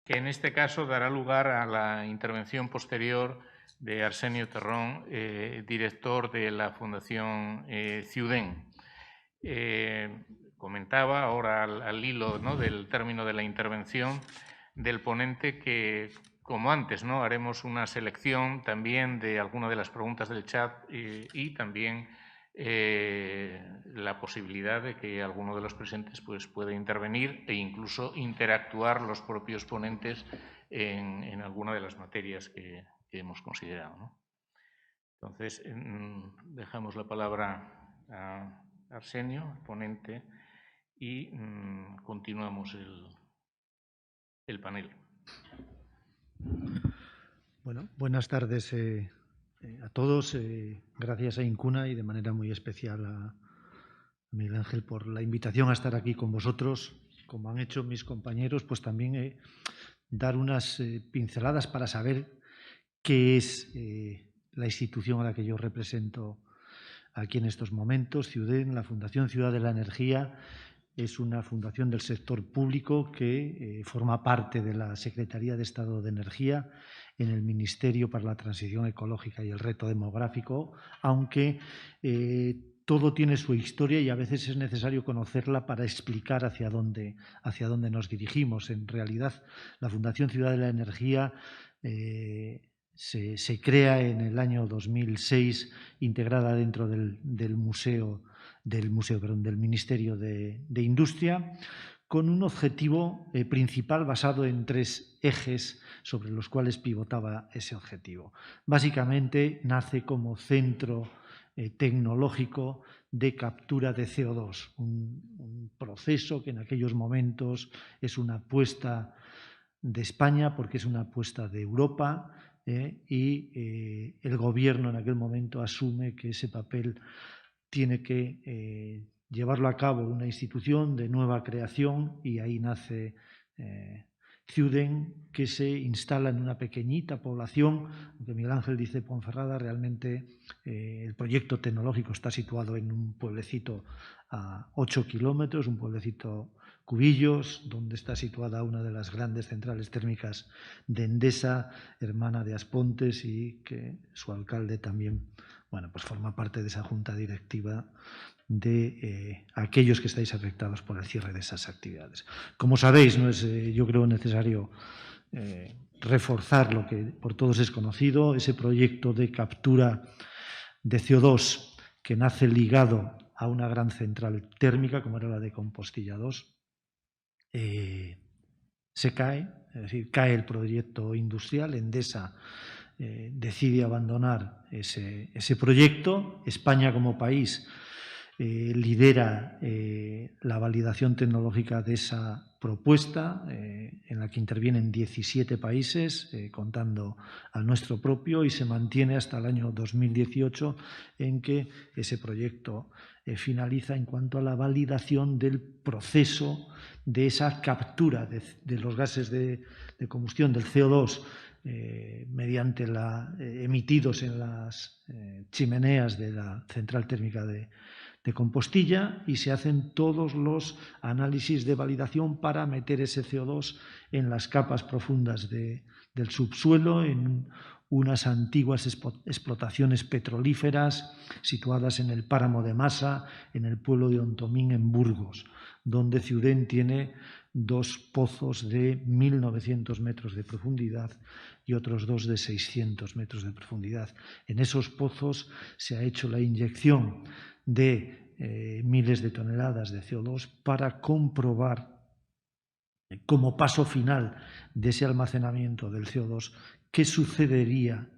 que en este caso dará lugar a la intervención posterior de Arsenio Terrón, director de la Fundación Ciudén. Comentaba ahora al hilo, ¿no?, del término de la intervención del ponente que, como antes, ¿no?, haremos una selección también de algunas de las preguntas del chat y también la posibilidad de que alguno de los presentes pues, pueda intervenir e incluso interactuar los propios ponentes en alguna de las materias que hemos considerado, ¿no? Entonces, dejamos la palabra a Arsenio, ponente, y continuamos el panel. Bueno, buenas tardes a todos. Gracias a Incuna y de manera muy especial a Miguel Ángel por la invitación a estar aquí con vosotros. Como han hecho mis compañeros, pues también dar unas pinceladas para saber qué es la institución a la que yo represento aquí en estos momentos. Ciudén, la Fundación Ciudad de la Energía, es una fundación del sector público que forma parte de la Secretaría de Estado de Energía en el Ministerio para la Transición Ecológica y el Reto Demográfico, aunque todo tiene su historia y a veces es necesario conocerla para explicar hacia dónde nos dirigimos. En realidad, la Fundación Ciudad de la Energía se crea en el año 2006, integrada dentro del Ministerio de Industria, con un objetivo principal basado en 3 ejes sobre los cuales pivotaba ese objetivo. Básicamente nace como centro tecnológico de captura de CO2, un proceso que en aquellos momentos es una apuesta de España porque es una apuesta de Europa y el gobierno en aquel momento asume que ese papel tiene que llevarlo a cabo una institución de nueva creación y ahí nace Ciudén, que se instala en una pequeñita población, aunque Miguel Ángel dice Ponferrada, realmente el proyecto tecnológico está situado en un pueblecito a 8 kilómetros, un pueblecito Cubillos, donde está situada una de las grandes centrales térmicas de Endesa, hermana de Aspontes, y que su alcalde también, bueno, pues forma parte de esa junta directiva de aquellos que estáis afectados por el cierre de esas actividades. Como sabéis, no es, yo creo, necesario reforzar lo que por todos es conocido, ese proyecto de captura de CO2 que nace ligado a una gran central térmica, como era la de Compostilla 2, se cae, es decir, cae el proyecto industrial. Endesa decide abandonar ese proyecto. España como país lidera la validación tecnológica de esa propuesta, en la que intervienen 17 países, contando al nuestro propio, y se mantiene hasta el año 2018, en que ese proyecto finaliza en cuanto a la validación del proceso de esa captura de los gases de combustión, del CO2, mediante emitidos en las chimeneas de la central térmica de Compostilla, y se hacen todos los análisis de validación para meter ese CO2 en las capas profundas del subsuelo, en unas antiguas explotaciones petrolíferas situadas en el páramo de Masa, en el pueblo de Ontomín, en Burgos, donde Ciudén tiene 2 pozos de 1.900 metros de profundidad y otros 2 de 600 metros de profundidad. En esos pozos se ha hecho la inyección de miles de toneladas de CO2 para comprobar, como paso final de ese almacenamiento del CO2, qué sucedería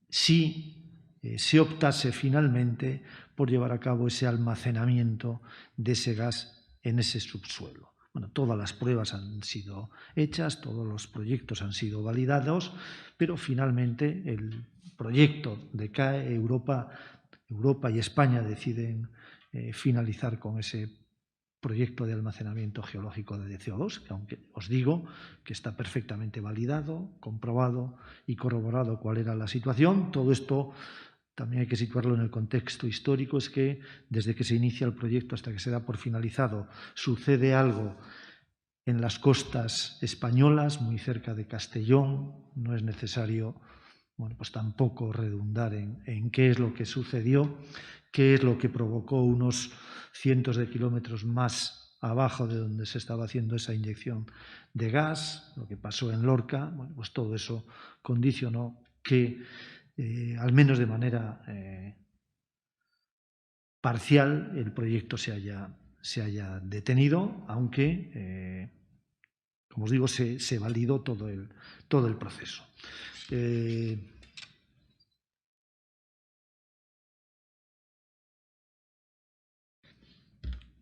si se optase finalmente por llevar a cabo ese almacenamiento de ese gas en ese subsuelo. Bueno, todas las pruebas han sido hechas, todos los proyectos han sido validados, pero finalmente el proyecto decae. Europa y España deciden finalizar con ese proyecto de almacenamiento geológico de CO2, que aunque os digo que está perfectamente validado, comprobado y corroborado cuál era la situación. Todo esto también hay que situarlo en el contexto histórico, es que desde que se inicia el proyecto hasta que se da por finalizado sucede algo en las costas españolas, muy cerca de Castellón. No es necesario, bueno, pues tampoco redundar en qué es lo que sucedió, qué es lo que provocó unos cientos de kilómetros más abajo de donde se estaba haciendo esa inyección de gas, lo que pasó en Lorca. Bueno, pues todo eso condicionó que, al menos de manera parcial, el proyecto se haya detenido, aunque, como os digo, se validó todo el proceso.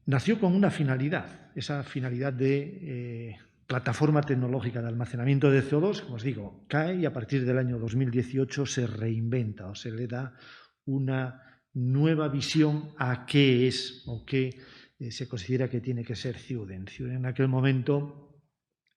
Nació con una finalidad, esa finalidad de plataforma tecnológica de almacenamiento de CO2, como os digo, cae y a partir del año 2018 se reinventa o se le da una nueva visión a qué es o qué se considera que tiene que ser Ciuden. Ciuden, en aquel momento,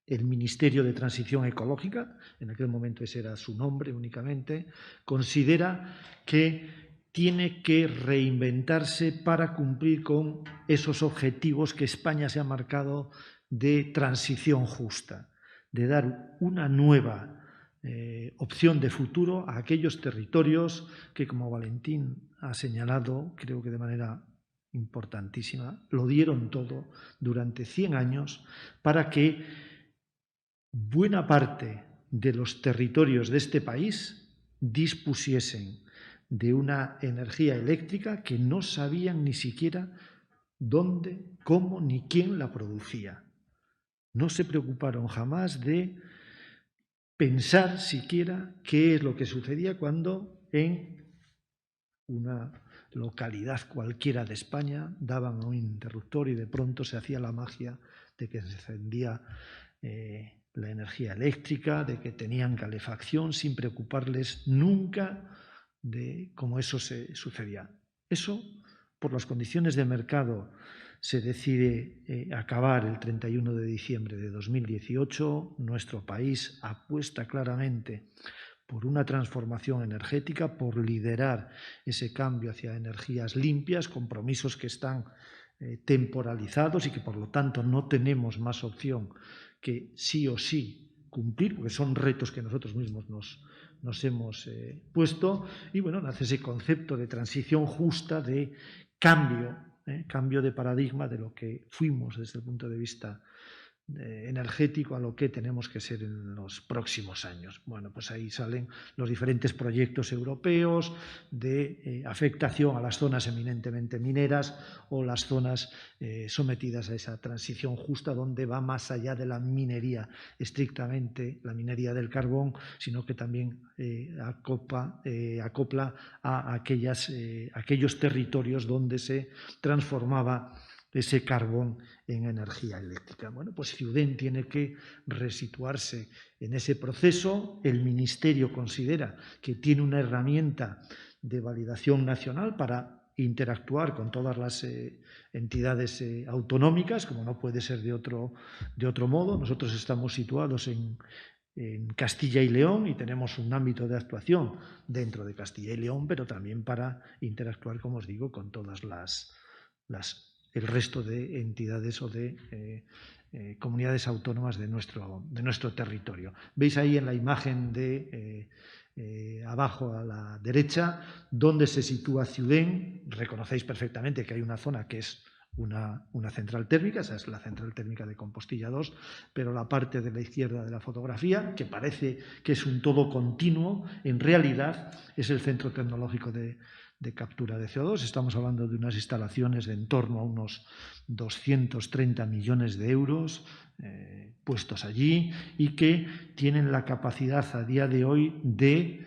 el Ministerio de Transición Ecológica, en aquel momento ese era su nombre únicamente, considera que tiene que reinventarse para cumplir con esos objetivos que España se ha marcado de transición justa, de dar una nueva opción de futuro a aquellos territorios que, como Valentín ha señalado, creo que de manera importantísima, lo dieron todo durante 100 años para que buena parte de los territorios de este país dispusiesen de una energía eléctrica que no sabían ni siquiera dónde, cómo ni quién la producía. No se preocuparon jamás de pensar siquiera qué es lo que sucedía cuando en una localidad cualquiera de España daban un interruptor y de pronto se hacía la magia de que se encendía la energía eléctrica, de que tenían calefacción sin preocuparles nunca de cómo eso se sucedía. Eso, por las condiciones de mercado, se decide acabar el 31 de diciembre de 2018. Nuestro país apuesta claramente por una transformación energética, por liderar ese cambio hacia energías limpias, compromisos que están temporalizados y que por lo tanto no tenemos más opción que sí o sí cumplir, porque son retos que nosotros mismos nos hemos puesto. Y bueno, nace ese concepto de transición justa, de cambio de paradigma de lo que fuimos desde el punto de vista energético a lo que tenemos que ser en los próximos años. Bueno, pues ahí salen los diferentes proyectos europeos de afectación a las zonas eminentemente mineras o las zonas sometidas a esa transición justa, donde va más allá de la minería, estrictamente la minería del carbón, sino que también acopla a aquellos territorios donde se transformaba ese carbón en energía eléctrica. Bueno, pues Ciuden tiene que resituarse en ese proceso. El Ministerio considera que tiene una herramienta de validación nacional para interactuar con todas las entidades autonómicas, como no puede ser de otro modo. Nosotros estamos situados en Castilla y León y tenemos un ámbito de actuación dentro de Castilla y León, pero también para interactuar, como os digo, con todas el resto de entidades o de comunidades autónomas de nuestro territorio. Veis ahí en la imagen de abajo a la derecha dónde se sitúa Ciuden. Reconocéis perfectamente que hay una zona que es una central térmica, esa es la central térmica de Compostilla 2, pero la parte de la izquierda de la fotografía, que parece que es un todo continuo, en realidad es el centro tecnológico de captura de CO2. Estamos hablando de unas instalaciones de en torno a unos 230 millones de euros puestos allí y que tienen la capacidad a día de hoy de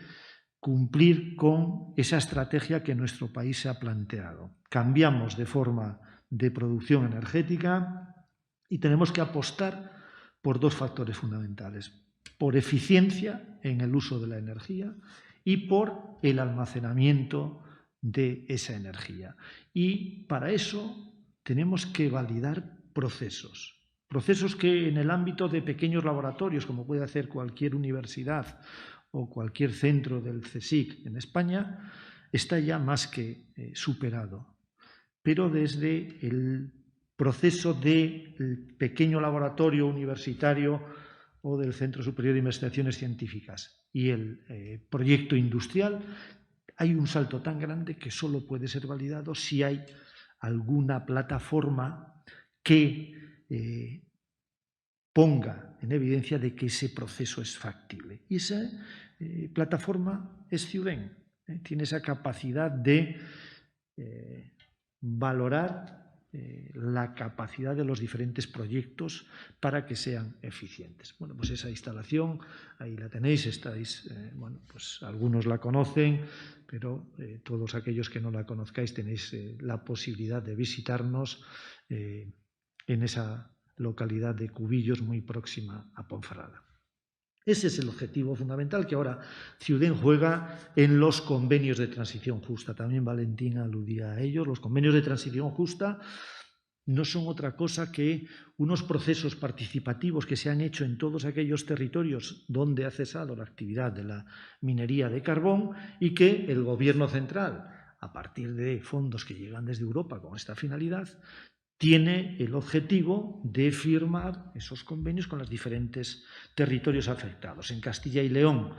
cumplir con esa estrategia que nuestro país se ha planteado. Cambiamos de forma de producción energética y tenemos que apostar por dos factores fundamentales: por eficiencia en el uso de la energía y por el almacenamiento de esa energía. Y para eso tenemos que validar procesos que en el ámbito de pequeños laboratorios, como puede hacer cualquier universidad o cualquier centro del CSIC en España, está ya más que superado. Pero desde el proceso del pequeño laboratorio universitario o del Centro Superior de Investigaciones Científicas y el proyecto industrial, hay un salto tan grande que solo puede ser validado si hay alguna plataforma que ponga en evidencia de que ese proceso es factible. Y esa plataforma es Ciuden. Tiene esa capacidad de valorar la capacidad de los diferentes proyectos para que sean eficientes. Bueno, pues esa instalación, ahí la tenéis, estáis, bueno, pues algunos la conocen, pero todos aquellos que no la conozcáis tenéis la posibilidad de visitarnos en esa localidad de Cubillos, muy próxima a Ponferrada. Ese es el objetivo fundamental que ahora Ciuden juega en los convenios de transición justa. También Valentín aludía a ellos. Los convenios de transición justa no son otra cosa que unos procesos participativos que se han hecho en todos aquellos territorios donde ha cesado la actividad de la minería de carbón y que el Gobierno central, a partir de fondos que llegan desde Europa con esta finalidad, tiene el objetivo de firmar esos convenios con los diferentes territorios afectados. En Castilla y León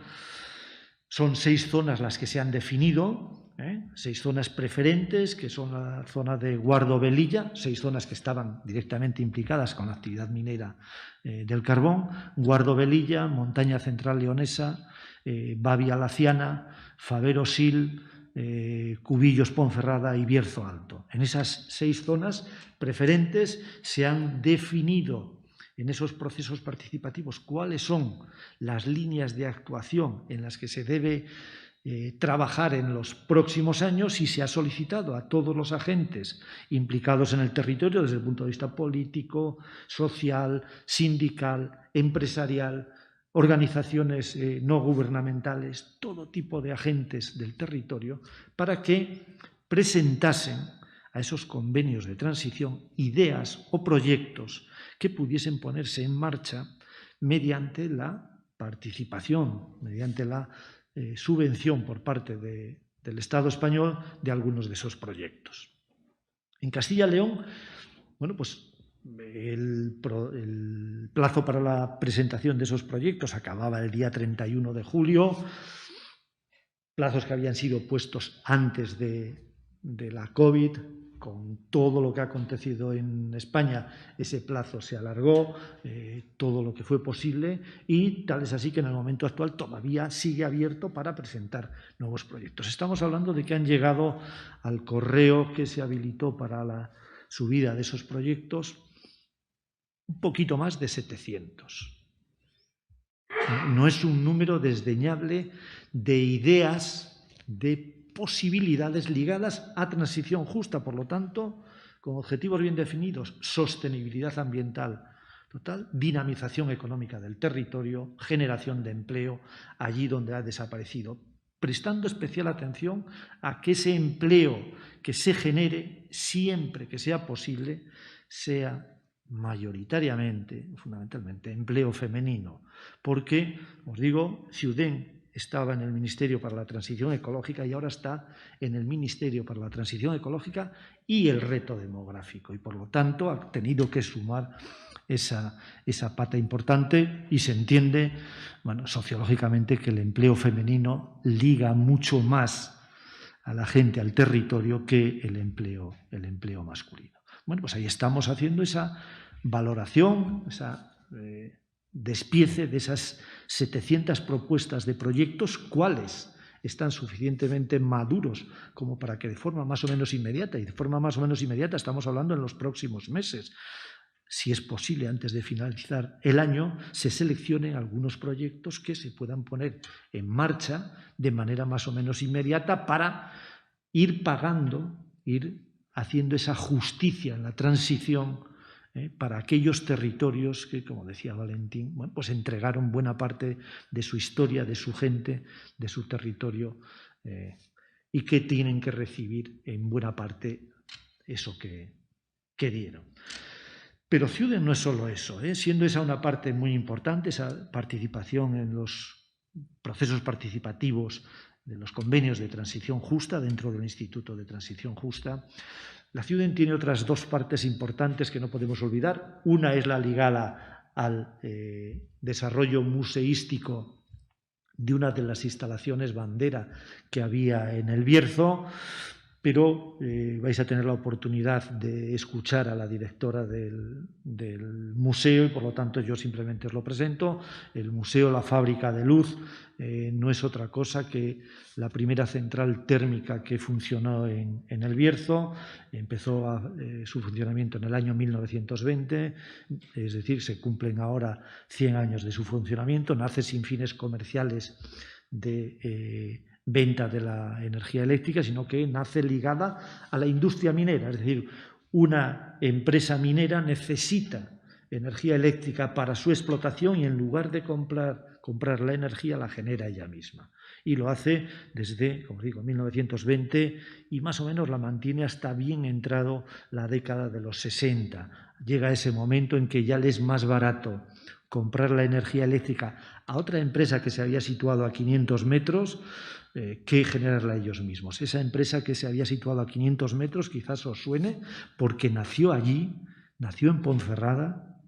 son 6 zonas las que se han definido, 6 zonas preferentes, que son la zona de Guardo-Velilla, 6 zonas que estaban directamente implicadas con la actividad minera del carbón, Guardo-Velilla, Montaña Central Leonesa, Bavia-Laciana, Favero-Sil, Cubillos, Ponferrada y Bierzo Alto. En esas 6 zonas preferentes se han definido en esos procesos participativos cuáles son las líneas de actuación en las que se debe trabajar en los próximos años y se ha solicitado a todos los agentes implicados en el territorio desde el punto de vista político, social, sindical, empresarial, organizaciones no gubernamentales, todo tipo de agentes del territorio, para que presentasen a esos convenios de transición ideas o proyectos que pudiesen ponerse en marcha mediante la participación, mediante la subvención por parte del Estado español de algunos de esos proyectos. En Castilla y León, bueno, pues el plazo para la presentación de esos proyectos acababa el día 31 de julio, plazos que habían sido puestos antes de la COVID. Con todo lo que ha acontecido en España, ese plazo se alargó todo lo que fue posible y tal es así que en el momento actual todavía sigue abierto para presentar nuevos proyectos. Estamos hablando de que han llegado al correo que se habilitó para la subida de esos proyectos un poquito más de 700. No es un número desdeñable de ideas, de posibilidades ligadas a transición justa, por lo tanto, con objetivos bien definidos, sostenibilidad ambiental total, dinamización económica del territorio, generación de empleo allí donde ha desaparecido, prestando especial atención a que ese empleo que se genere, siempre que sea posible, sea mayoritariamente, fundamentalmente, empleo femenino, porque, os digo, Ciuden estaba en el Ministerio para la Transición Ecológica y ahora está en el Ministerio para la Transición Ecológica y el reto demográfico. Y, por lo tanto, ha tenido que sumar esa pata importante y se entiende, bueno, sociológicamente que el empleo femenino liga mucho más a la gente, al territorio, que el empleo masculino. Bueno, pues ahí estamos haciendo esa valoración, esa despiece de esas 700 propuestas de proyectos, cuáles están suficientemente maduros como para que de forma más o menos inmediata, y de forma más o menos inmediata estamos hablando en los próximos meses, si es posible antes de finalizar el año, se seleccionen algunos proyectos que se puedan poner en marcha de manera más o menos inmediata para ir pagando, ir haciendo esa justicia en la transición para aquellos territorios que, como decía Valentín, bueno, pues entregaron buena parte de su historia, de su gente, de su territorio y que tienen que recibir en buena parte eso que dieron. Pero Ciuden no es solo eso, siendo esa una parte muy importante, esa participación en los procesos participativos de los convenios de transición justa dentro del Instituto de Transición Justa. La CIUDEN tiene otras dos partes importantes que no podemos olvidar. Una es la ligada al desarrollo museístico de una de las instalaciones bandera que había en El Bierzo, pero vais a tener la oportunidad de escuchar a la directora del museo y, por lo tanto, yo simplemente os lo presento. El Museo La Fábrica de Luz no es otra cosa que la primera central térmica que funcionó en El Bierzo. Empezó su funcionamiento en el año 1920, es decir, se cumplen ahora 100 años de su funcionamiento. Nace sin fines comerciales de venta de la energía eléctrica, sino que nace ligada a la industria minera. Es decir, una empresa minera necesita energía eléctrica para su explotación y en lugar de comprar la energía la genera ella misma. Y lo hace desde, como digo, 1920 y más o menos la mantiene hasta bien entrado la década de los 60. Llega ese momento en que ya le es más barato comprar la energía eléctrica a otra empresa que se había situado a 500 metros que generarla ellos mismos. Esa empresa que se había situado a 500 metros quizás os suene porque nació allí, nació en Ponferrada,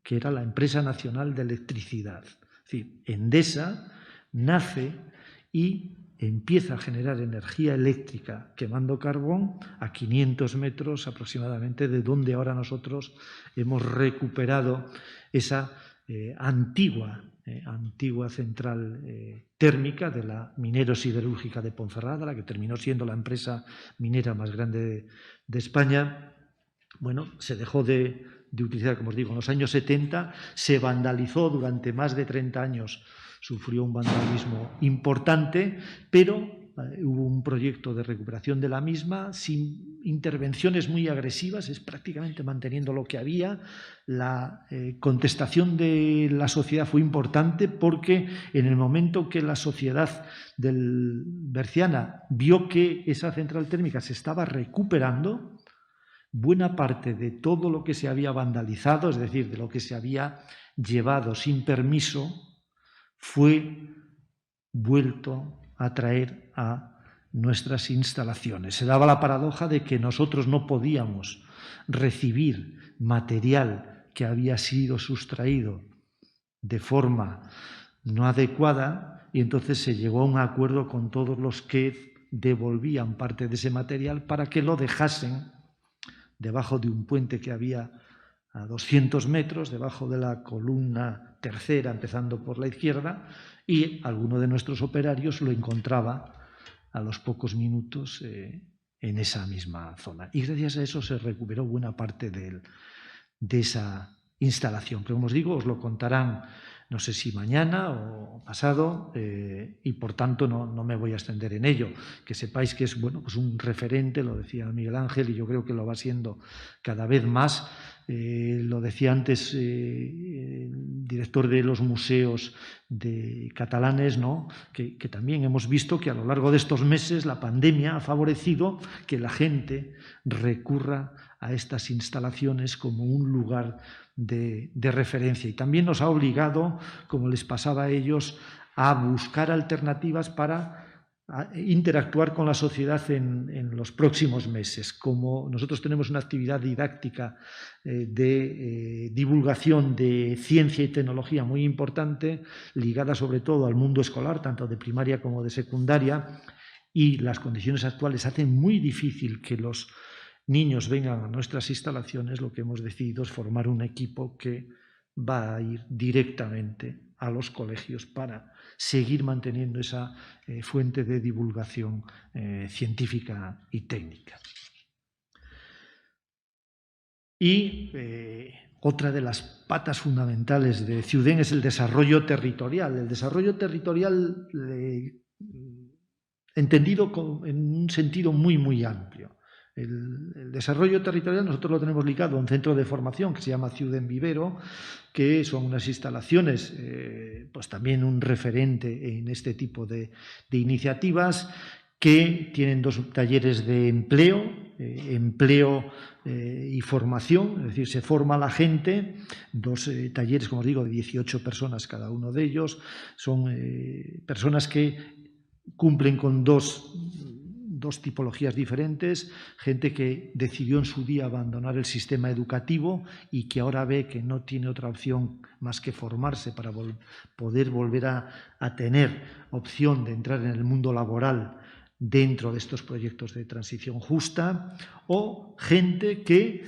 que era la Empresa Nacional de Electricidad. Es decir, Endesa nace y empieza a generar energía eléctrica quemando carbón a 500 metros aproximadamente de donde ahora nosotros hemos recuperado esa antigua central térmica de la minero-siderúrgica de Ponferrada, la que terminó siendo la empresa minera más grande de España. Bueno, se dejó de utilizar, como os digo, en los años 70, se vandalizó durante más de 30 años, sufrió un vandalismo importante, pero hubo un proyecto de recuperación de la misma sin intervenciones muy agresivas, es prácticamente manteniendo lo que había. La contestación de la sociedad fue importante porque en el momento que la sociedad berciana vio que esa central térmica se estaba recuperando, buena parte de todo lo que se había vandalizado, es decir, de lo que se había llevado sin permiso, fue vuelto a traer a nuestras instalaciones. Se daba la paradoja de que nosotros no podíamos recibir material que había sido sustraído de forma no adecuada y entonces se llegó a un acuerdo con todos los que devolvían parte de ese material para que lo dejasen debajo de un puente que había a 200 metros, debajo de la columna tercera, empezando por la izquierda, y alguno de nuestros operarios lo encontraba a los pocos minutos en esa misma zona. Y gracias a eso se recuperó buena parte de esa instalación. Pero como os digo, os lo contarán, no sé si mañana o pasado, y por tanto no me voy a extender en ello. Que sepáis que es pues un referente, lo decía Miguel Ángel, y yo creo que lo va siendo cada vez más. Lo decía antes el director de los museos catalanes, ¿no? que también hemos visto que a lo largo de estos meses la pandemia ha favorecido que la gente recurra a estas instalaciones como un lugar de referencia. Y también nos ha obligado, como les pasaba a ellos, a buscar alternativas para interactuar con la sociedad en los próximos meses. Como nosotros tenemos una actividad didáctica de divulgación de ciencia y tecnología muy importante, ligada sobre todo al mundo escolar, tanto de primaria como de secundaria, y las condiciones actuales hacen muy difícil que los niños vengan a nuestras instalaciones, lo que hemos decidido es formar un equipo que va a ir directamente a los colegios para seguir manteniendo esa fuente de divulgación científica y técnica. Y otra de las patas fundamentales de CIUDEN es el desarrollo territorial. El desarrollo territorial entendido en un sentido muy, muy amplio. El desarrollo territorial nosotros lo tenemos ligado a un centro de formación que se llama CIUDEN Vivero, que son unas instalaciones, pues también un referente en este tipo de iniciativas, que tienen 2 talleres de empleo y formación, es decir, se forma a la gente, 2 talleres, como os digo, de 18 personas cada uno de ellos, son personas que cumplen con dos dos tipologías diferentes, gente que decidió en su día abandonar el sistema educativo y que ahora ve que no tiene otra opción más que formarse para poder volver a tener opción de entrar en el mundo laboral dentro de estos proyectos de transición justa, o gente que,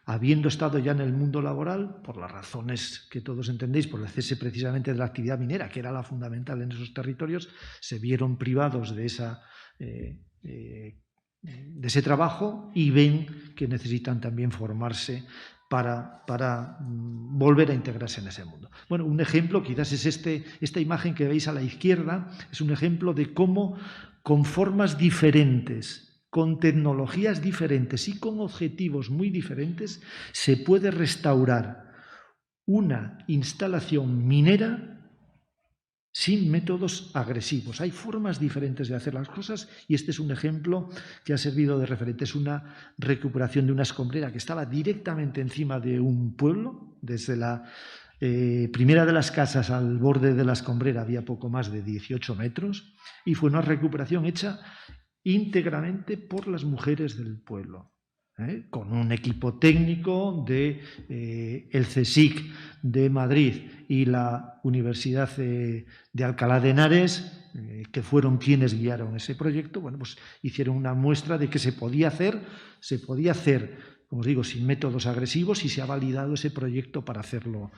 habiendo estado ya en el mundo laboral, por las razones que todos entendéis, por el cese precisamente de la actividad minera, que era la fundamental en esos territorios, se vieron privados de ese trabajo y ven que necesitan también formarse para volver a integrarse en ese mundo. Bueno, un ejemplo quizás es esta imagen que veis a la izquierda, es un ejemplo de cómo con formas diferentes, con tecnologías diferentes y con objetivos muy diferentes, se puede restaurar una instalación minera sin métodos agresivos. Hay formas diferentes de hacer las cosas y este es un ejemplo que ha servido de referente. Es una recuperación de una escombrera que estaba directamente encima de un pueblo. Desde la primera de las casas al borde de la escombrera había poco más de 18 metros y fue una recuperación hecha íntegramente por las mujeres del pueblo, con un equipo técnico de el CSIC de Madrid y la Universidad de Alcalá de Henares, que fueron quienes guiaron ese proyecto. Bueno, pues hicieron una muestra de que se podía hacer, como os digo, sin métodos agresivos, y se ha validado ese proyecto para hacerlo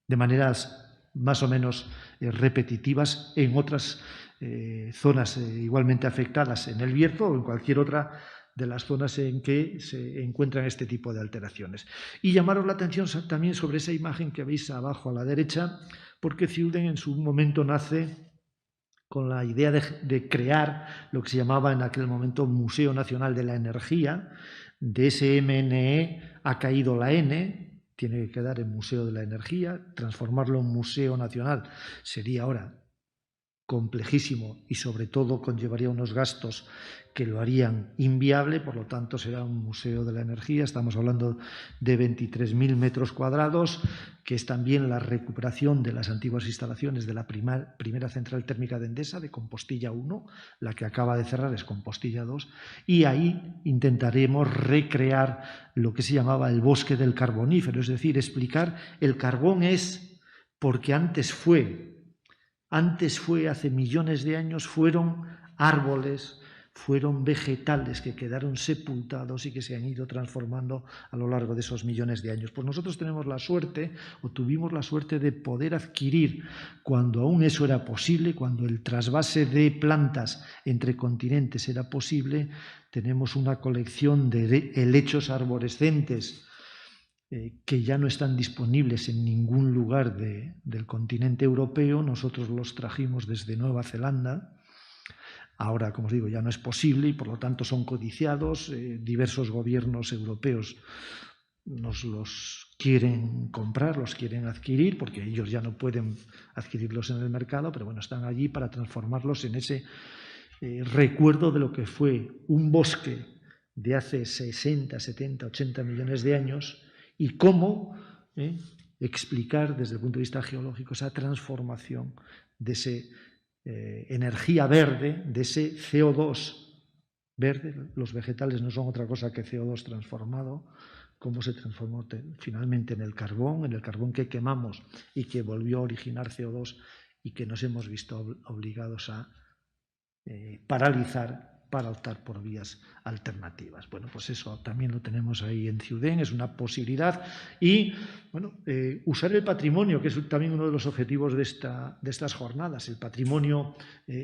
de maneras más o menos repetitivas en otras zonas igualmente afectadas en el Bierzo o en cualquier otra de las zonas en que se encuentran este tipo de alteraciones. Y llamaros la atención también sobre esa imagen que veis abajo a la derecha, porque Ciuden en su momento nace con la idea de crear lo que se llamaba en aquel momento Museo Nacional de la Energía. De ese MNE ha caído la N, tiene que quedar en Museo de la Energía. Transformarlo en Museo Nacional sería ahora complejísimo y sobre todo conllevaría unos gastos que lo harían inviable, por lo tanto será un museo de la energía. Estamos hablando de 23.000 metros cuadrados, que es también la recuperación de las antiguas instalaciones de la primera central térmica de Endesa, de Compostilla 1, la que acaba de cerrar es Compostilla 2, y ahí intentaremos recrear lo que se llamaba el bosque del carbonífero, es decir, explicar el carbón es porque antes fue, hace millones de años, fueron árboles, fueron vegetales que quedaron sepultados y que se han ido transformando a lo largo de esos millones de años. Pues nosotros tenemos la suerte, o tuvimos la suerte, de poder adquirir, cuando aún eso era posible, cuando el trasvase de plantas entre continentes era posible, tenemos una colección de helechos arborescentes que ya no están disponibles en ningún lugar del continente europeo. Nosotros los trajimos desde Nueva Zelanda. Ahora, como os digo, ya no es posible y por lo tanto son codiciados. Diversos gobiernos europeos nos los quieren comprar, los quieren adquirir, porque ellos ya no pueden adquirirlos en el mercado, pero bueno, están allí para transformarlos en ese recuerdo de lo que fue un bosque de hace 60, 70, 80 millones de años, y cómo explicar desde el punto de vista geológico esa transformación de esa energía verde, de ese CO2 verde. Los vegetales no son otra cosa que CO2 transformado, cómo se transformó finalmente en el carbón que quemamos y que volvió a originar CO2 y que nos hemos visto obligados a paralizar para optar por vías alternativas. Bueno, pues eso también lo tenemos ahí en Ciudén, es una posibilidad. Y bueno, usar el patrimonio, que es también uno de los objetivos de estas jornadas, el patrimonio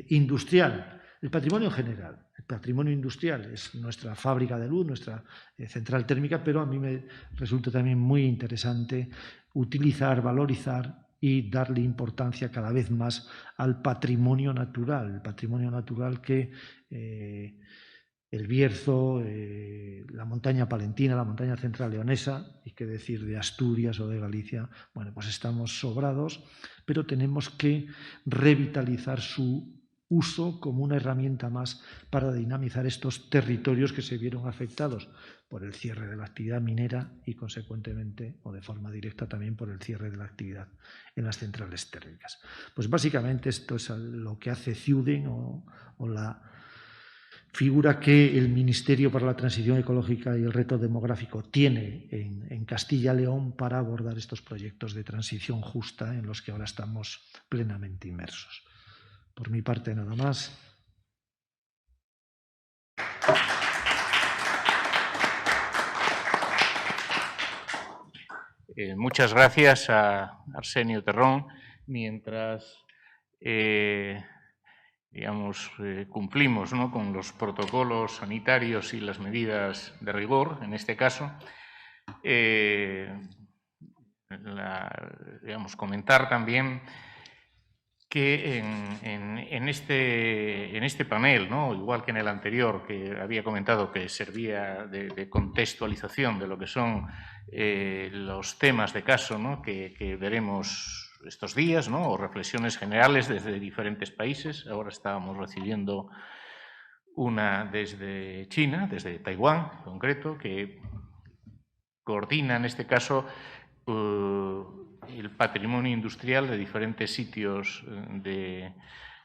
industrial, el patrimonio en general. El patrimonio industrial es nuestra fábrica de luz, nuestra central térmica, pero a mí me resulta también muy interesante utilizar, valorizar y darle importancia cada vez más al patrimonio natural. El patrimonio natural que el Bierzo, la montaña palentina, la montaña central leonesa, y qué decir de Asturias o de Galicia. Bueno, pues estamos sobrados, pero tenemos que revitalizar su uso como una herramienta más para dinamizar estos territorios que se vieron afectados por el cierre de la actividad minera y, consecuentemente, o de forma directa también, por el cierre de la actividad en las centrales térmicas. Pues básicamente esto es lo que hace Ciuden o la figura que el Ministerio para la Transición Ecológica y el Reto Demográfico tiene en Castilla y León para abordar estos proyectos de transición justa en los que ahora estamos plenamente inmersos. Por mi parte, nada más. Muchas gracias a Arsenio Terrón. Mientras cumplimos, ¿no?, con los protocolos sanitarios y las medidas de rigor, en este caso, comentar también que en este panel, ¿no?, igual que en el anterior, que había comentado que servía de contextualización de lo que son los temas de caso, ¿no?, que veremos estos días, ¿no?, o reflexiones generales desde diferentes países. Ahora estábamos recibiendo una desde China, desde Taiwán en concreto, que coordina en este caso el patrimonio industrial de diferentes sitios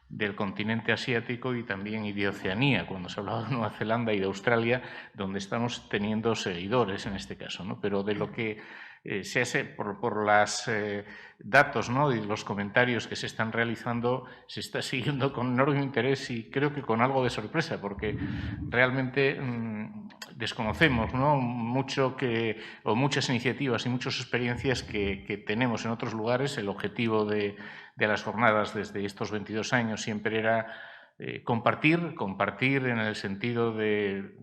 del continente asiático y también y de Oceanía, cuando se hablaba de Nueva Zelanda y de Australia, donde estamos teniendo seguidores en este caso, ¿no? Pero de lo que se hace por los datos, ¿no?, y los comentarios que se están realizando, se está siguiendo con enorme interés y creo que con algo de sorpresa, porque realmente desconocemos, ¿no?, muchas iniciativas y muchas experiencias que tenemos en otros lugares. El objetivo de las jornadas desde estos 22 años siempre era compartir en el sentido de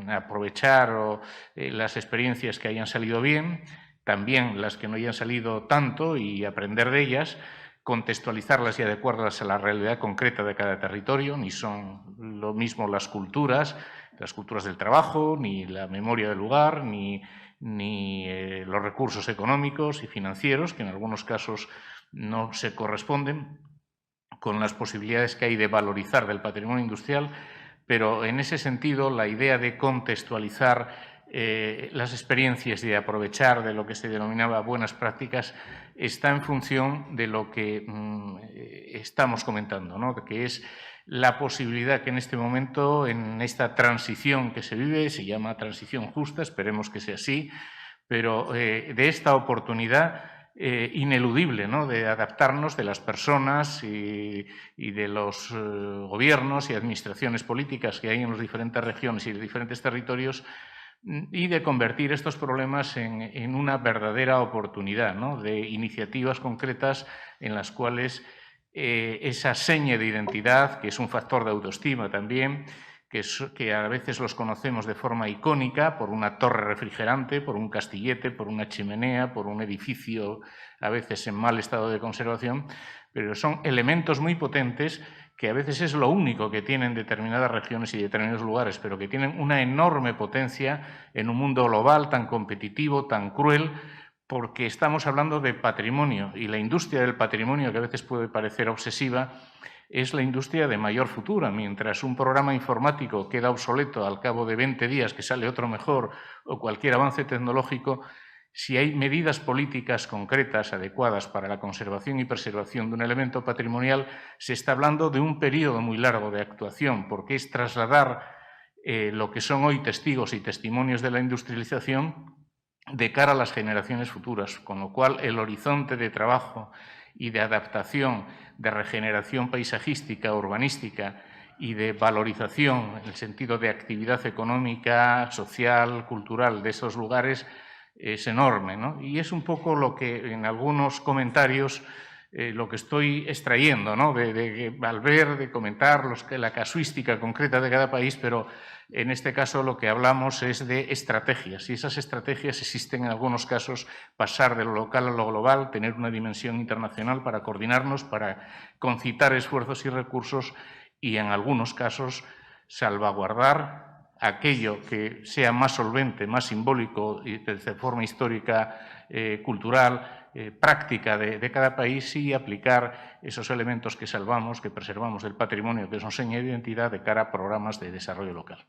aprovechar las experiencias que hayan salido bien, también las que no hayan salido tanto y aprender de ellas, contextualizarlas y adecuarlas a la realidad concreta de cada territorio. Ni son lo mismo las culturas del trabajo, ni la memoria del lugar, ni los recursos económicos y financieros, que en algunos casos no se corresponden con las posibilidades que hay de valorizar del patrimonio industrial, pero en ese sentido la idea de contextualizar las experiencias y de aprovechar de lo que se denominaba buenas prácticas está en función de lo que estamos comentando, ¿no?, que es la posibilidad que en este momento, en esta transición que se vive, se llama transición justa, esperemos que sea así, pero de esta oportunidad ineludible, ¿no?, de adaptarnos de las personas y de los gobiernos y administraciones políticas que hay en las diferentes regiones y en diferentes territorios, y de convertir estos problemas en una verdadera oportunidad, ¿no?, de iniciativas concretas en las cuales esa seña de identidad, que es un factor de autoestima también, que a veces los conocemos de forma icónica, por una torre refrigerante, por un castillete, por una chimenea, por un edificio a veces en mal estado de conservación, pero son elementos muy potentes que a veces es lo único que tienen determinadas regiones y determinados lugares, pero que tienen una enorme potencia en un mundo global tan competitivo, tan cruel, porque estamos hablando de patrimonio, y la industria del patrimonio, que a veces puede parecer obsesiva, es la industria de mayor futuro. Mientras un programa informático queda obsoleto al cabo de 20 días, que sale otro mejor, o cualquier avance tecnológico, si hay medidas políticas concretas adecuadas para la conservación y preservación de un elemento patrimonial, se está hablando de un periodo muy largo de actuación, porque es trasladar lo que son hoy testigos y testimonios de la industrialización de cara a las generaciones futuras, con lo cual el horizonte de trabajo y de adaptación, de regeneración paisajística, urbanística y de valorización en el sentido de actividad económica, social, cultural de esos lugares es enorme, ¿no? Y es un poco lo que en algunos comentarios lo que estoy extrayendo, ¿no?, al ver, de comentar la casuística concreta de cada país, pero en este caso lo que hablamos es de estrategias, y esas estrategias existen en algunos casos, pasar de lo local a lo global, tener una dimensión internacional para coordinarnos, para concitar esfuerzos y recursos y en algunos casos salvaguardar aquello que sea más solvente, más simbólico y de forma histórica, cultural, práctica de cada país, y aplicar esos elementos que salvamos, que preservamos del patrimonio, que son seña de identidad de cara a programas de desarrollo local.